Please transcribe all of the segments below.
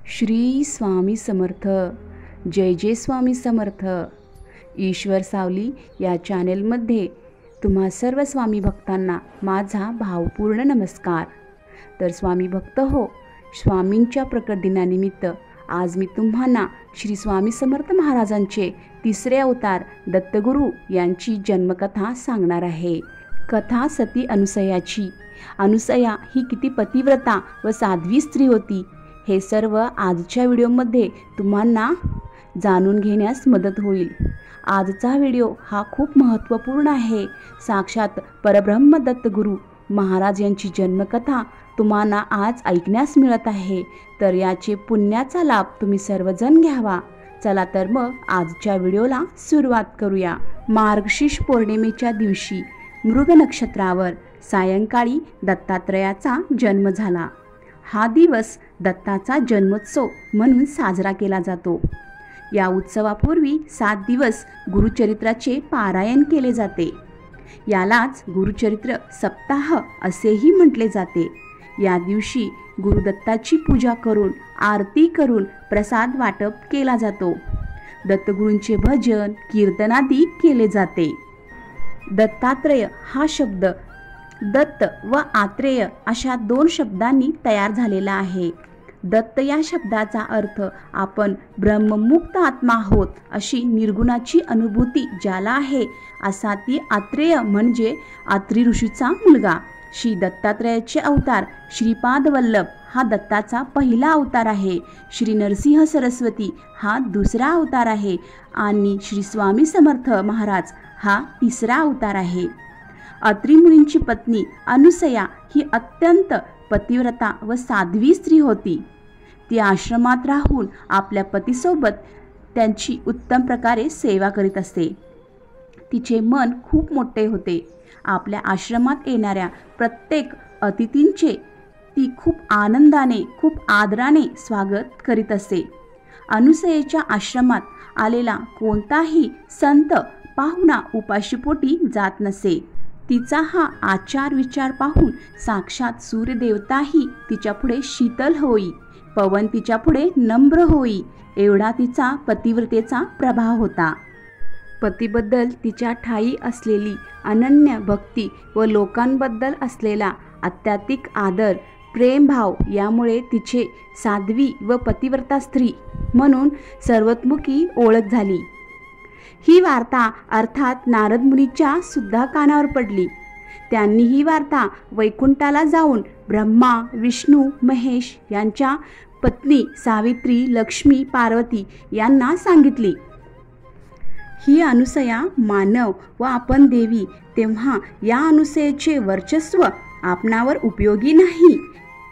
श्री स्वामी समर्थ। जय जय स्वामी समर्थ। ईश्वर सावली या चॅनेलमध्ये तुम्हा सर्व स्वामी भक्तांना माझा भावपूर्ण नमस्कार। तर स्वामी भक्त हो, स्वामींच्या प्रकट दिनानिमित्त आज मी तुम्हाला श्री स्वामी समर्थ महाराजांचे तिसरे अवतार दत्तगुरू यांची जन्मकथा सांगणार आहे। कथा सती अनुसयाची। अनुसया ही किती पतिव्रता व साध्वी स्त्री होती हे सर्व आजच्या व्हिडिओमध्ये तुम्हाला जाणून घेण्यास मदत होईल। आजचा व्हिडिओ हा खूप महत्त्वपूर्ण आहे। साक्षात परब्रह्म दत्तगुरू महाराज यांची जन्मकथा तुम्हाला आज ऐकण्यास मिळत आहे, तर याचे पुण्याचा लाभ तुम्ही सर्वजण घ्यावा। चला तर मग आजच्या व्हिडिओला सुरुवात करूया। मार्गशीर्ष पौर्णिमेच्या दिवशी मृग नक्षत्रावर सायंकाळी दत्तात्रयाचा जन्म झाला। हा दिवस दत्ताचा जन्मोत्सव म्हणून साजरा केला जातो। या उत्सवापूर्वी 7 दिवस गुरुचरित्राचे पारायण केले जाते। यालाच गुरुचरित्र सप्ताह असेही म्हटले जाते। या दिवशी गुरुदत्ताची पूजा करून आरती करून प्रसाद वाटप केला जातो। दत्तगुरूंचे भजन कीर्तनादी केले जाते। दत्तात्रय हा शब्द दत्त व आत्रेय अशा 2 शब्दांनी तयार झालेला आहे। दत्त या शब्दाचा अर्थ आपण ब्रह्ममुक्त आत्मा आहोत अशी निर्गुणाची अनुभूती ज्याला आहे, असा ती आत्रेय म्हणजे अत्री ऋषीचा मुलगा। श्री दत्तात्रयाचे अवतार श्रीपाद वल्लभ हा दत्ताचा पहिला अवतार आहे। श्री नरसिंह सरस्वती हा दुसरा अवतार आहे आणि श्री स्वामी समर्थ महाराज हा तिसरा अवतार आहे। अत्री मुनींची पत्नी अनुसया ही अत्यंत पतिव्रता व साध्वी स्त्री होती। ती आश्रमात राहून आपल्या पतीसोबत त्यांची उत्तम प्रकारे सेवा करीत असते। तिचे मन खूप मोठे होते। आपल्या आश्रमात येणाऱ्या प्रत्येक अतिथींचे ती खूप आनंदाने खूप आदराने स्वागत करीत असे। अनुसयेच्या आश्रमात आलेला कोणताही संत पाहुणा उपाशीपोटी जात नसे। तिचा हा आचार विचार पाहून साक्षात सूर्यदेवताही तिच्यापुढे शीतल होई, पवन तिच्यापुढे नम्र होई, एवढा तिचा पतिव्रतेचा प्रभाव होता। पतीबद्दल तिच्या ठायी असलेली अनन्य भक्ती व लोकांबद्दल असलेला अत्याधिक आदर प्रेमभाव यामुळे तिचे साध्वी व पतिव्रता स्त्री म्हणून सर्वतोमुखी ओळख झाली। ही वार्ता अर्थात नारद मुनीच्या सुद्धा कानावर पडली। त्यांनी ही वार्ता वैकुंठाला जाऊन ब्रह्मा विष्णू महेश यांच्या पत्नी सावित्री लक्ष्मी पार्वती यांना सांगितली। ही अनुसया मानव व आपण देवी, तेव्हा या अनुसयेचे वर्चस्व आपणावर उपयोगी नाही,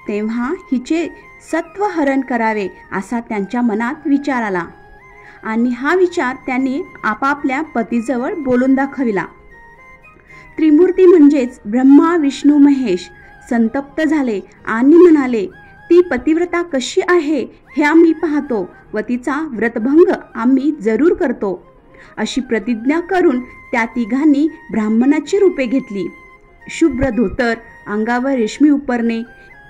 तेव्हा हिचे सत्व हरण करावे असा त्यांच्या मनात विचार आला आणि हा विचार त्यांनी आपापल्या पतीजवळ बोलून दाखविला। त्रिमूर्ती म्हणजेच ब्रह्मा विष्णू महेश संतप्त झाले आणि म्हणाले, ती पतिव्रता कशी आहे हे आम्ही पाहतो व तिचा व्रतभंग आम्ही जरूर करतो। अशी प्रतिज्ञा करून त्या तिघांनी ब्राह्मणाची रूपे घेतली। शुभ्र धोतर, अंगावर रेशमी उपरणे,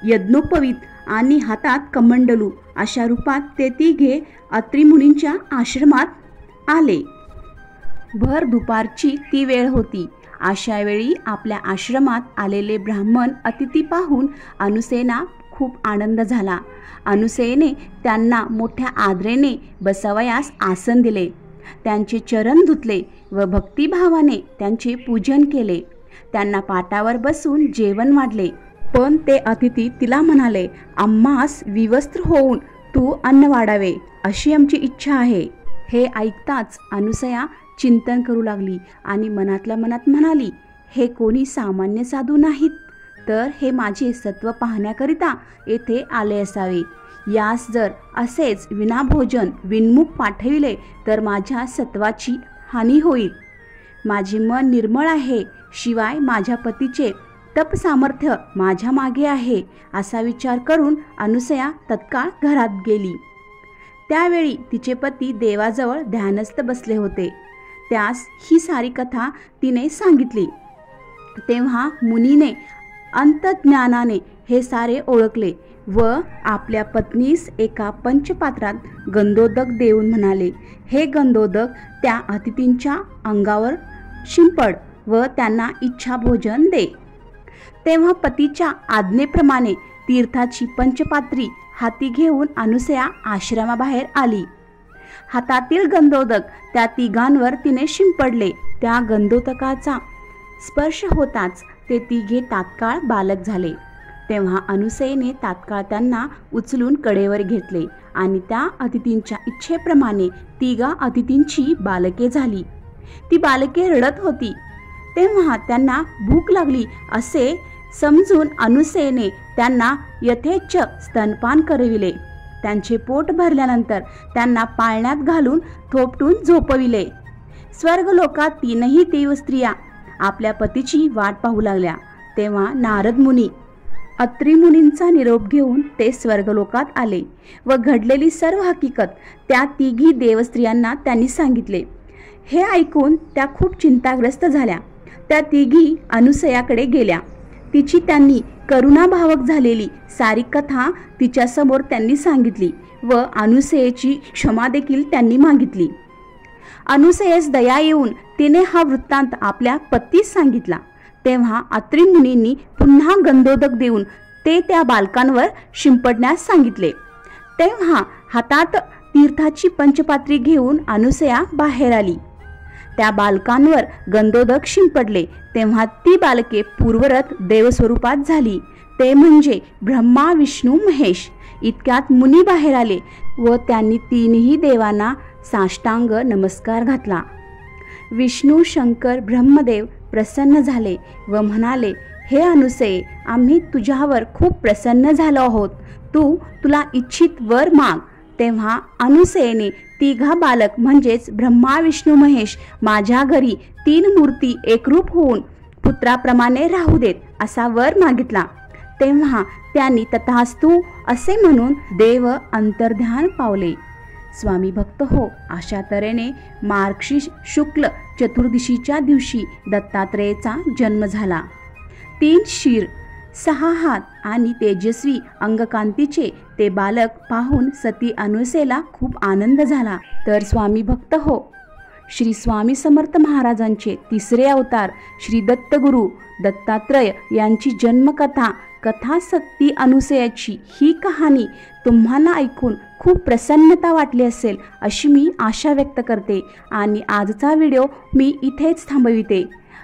यज्ञोपवीत आणि हातात कमंडलू अशा रूपात ते तिघे अत्री मुनींच्या आश्रमात आले। भर दुपारची ती वेळ होती। अशा वेळी आपल्या आश्रमात आलेले ब्राह्मण अतिथी पाहून अनुसेना खूप आनंद झाला। अनुसेने त्यांना मोठ्या आदरेने बसवयास आसन दिले, त्यांचे चरण धुतले व भक्तिभावाने त्यांचे पूजन केले। त्यांना पाटावर बसून जेवण वाढले, पण ते अतिथी तिला म्हणाले, आम्हास विवस्त्र होऊन तू अन्न वाढावे अशी आमची इच्छा आहे। हे ऐकताच अनुसया चिंतन करू लागली आणि मनातल्या मनात म्हणाली, हे कोणी सामान्य साधू नाहीत, तर हे माझे सत्व पाहण्याकरिता येथे आले असावे। यास जर असेच विनाभोजन विनमुख पाठविले तर माझ्या सत्वाची हानी होईल। माझे मन निर्मळ आहे, शिवाय माझ्या पतीचे तप सामर्थ्य माझ्या मागे आहे असा विचार करून अनुसया तत्काळ घरात गेली। त्यावेळी तिचे पती देवाजवळ ध्यानस्थ बसले होते। त्यास ही सारी कथा तिने सांगितली। तेव्हा मुनीने अंतज्ञानाने हे सारे ओळखले व आपल्या पत्नीस एका पंचपात्रात गंधोदक देऊन म्हणाले, हे गंधोदक त्या अतिथींच्या अंगावर शिंपड व त्यांना इच्छा भोजन दे. तेव्हा पतीच्या आज्ञेप्रमाणे तीर्थाची पंचपात्री हाती घेऊन अनुसया आश्रमाबाहेर आली. हातातील गंधोदक त्या तिघांवर तिने शिंपडले. त्या गंधोदकाचा स्पर्श होताच ते तिघे तात्काळ बालक झाले. तेव्हा अनुसयेने तात्काळ त्यांना उचलून कडेवर घेतले आणि त्या अतिथींच्या इच्छेप्रमाणे तिघा अतिथींची बालके झाली. ती बालके रडत होती. तेव्हा त्यांना भूक लागली असे समजून अनुसयेने त्यांना यथेच्छ स्तनपान करविले. त्यांचे पोट भरल्यानंतर त्यांना पाळण्यात घालून थोपटून झोपविले. स्वर्गलोकात तीनही देवस्त्रिया आपल्या पतीची वाट पाहू लागल्या. तेव्हा नारद मुनी अत्री मुनींचा निरोप घेऊन ते स्वर्गलोकात आले व घडलेली सर्व हकीकत त्या तिघी देवस्त्रियांना त्यांनी सांगितले. हे ऐकून त्या खूप चिंताग्रस्त झाल्या. त्या तिघी अनुसयाकडे गेल्या. तिची त्यांनी करुणाभावक झालेली सारी कथा तिच्यासमोर त्यांनी सांगितली व अनुसयेची क्षमा देखील त्यांनी मागितली. अनुसयेस दया येऊन तिने हा वृत्तांत आपल्या पतीस सांगितला. तेव्हा अत्री मुनींनी पुन्हा गंधोदक देऊन ते त्या बालकांवर शिंपडण्यास सांगितले. तेव्हा हातात तीर्थाची पंचपात्री घेऊन अनुसया बाहेर आली. त्या बालकांवर गंधोदक शिंपडले. तेव्हा ती बालके पूर्वरत देवस्वरूपात झाली. ते म्हणजे ब्रह्मा, विष्णू, महेश. इतक्यात मुनी बाहेर आले व त्यांनी तीनही देवांना साष्टांग नमस्कार घातला. विष्णू, शंकर, ब्रह्मदेव प्रसन्न झाले व म्हणाले, हे अनुसये, आम्ही तुझ्यावर खूप प्रसन्न झालो आहोत. तुला इच्छित वर माग. तेव्हा अनुसयेने तिघा बालक म्हणजेच ब्रह्मा, विष्णू, महेश माझ्या घरी तीन मूर्ती एकरूप होऊन पुत्राप्रमाणे राहू देत असा वर मागितला. तेव्हा त्यांनी तथास्तु असे म्हणून देव अंतर्ध्यान पावले. स्वामी भक्त हो, अशा तऱ्हेने मार्गशीर्ष शुक्ल चतुर्दशीच्या दिवशी दत्तात्रेयाचा जन्म झाला. 3 शीर 6 हात आणि तेजस्वी अंगकांतीचे ते बालक पाहून सती अनुसेला खूप आनंद झाला. तर स्वामी भक्त हो, श्री स्वामी समर्थ महाराजांचे तिसरे अवतार श्री दत्तगुरु दत्तात्रय यांची जन्मकथा कथा सती अनुसयाची ही कहाणी तुम्हाला ऐकून खूप प्रसन्नता वाटली असेल अशी मी आशा व्यक्त करते आणि आजचा व्हिडिओ मी इथेच थांबविते.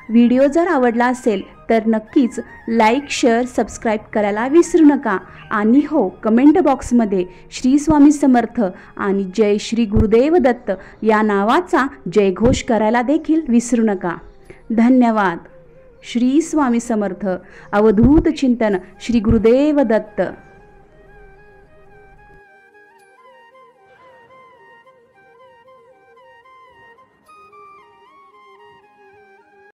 व्हिडिओ जर आवडला असेल तर नक्कीच लाईक, शेअर, सबस्क्राईब करायला विसरू नका. आणि हो, कमेंट बॉक्समध्ये श्री स्वामी समर्थ आणि जय श्री गुरुदेव दत्त या नावाचा जयघोष करायला देखील विसरू नका. धन्यवाद. श्री स्वामी समर्थ. अवधूत चिंतन श्री गुरुदेव दत्त.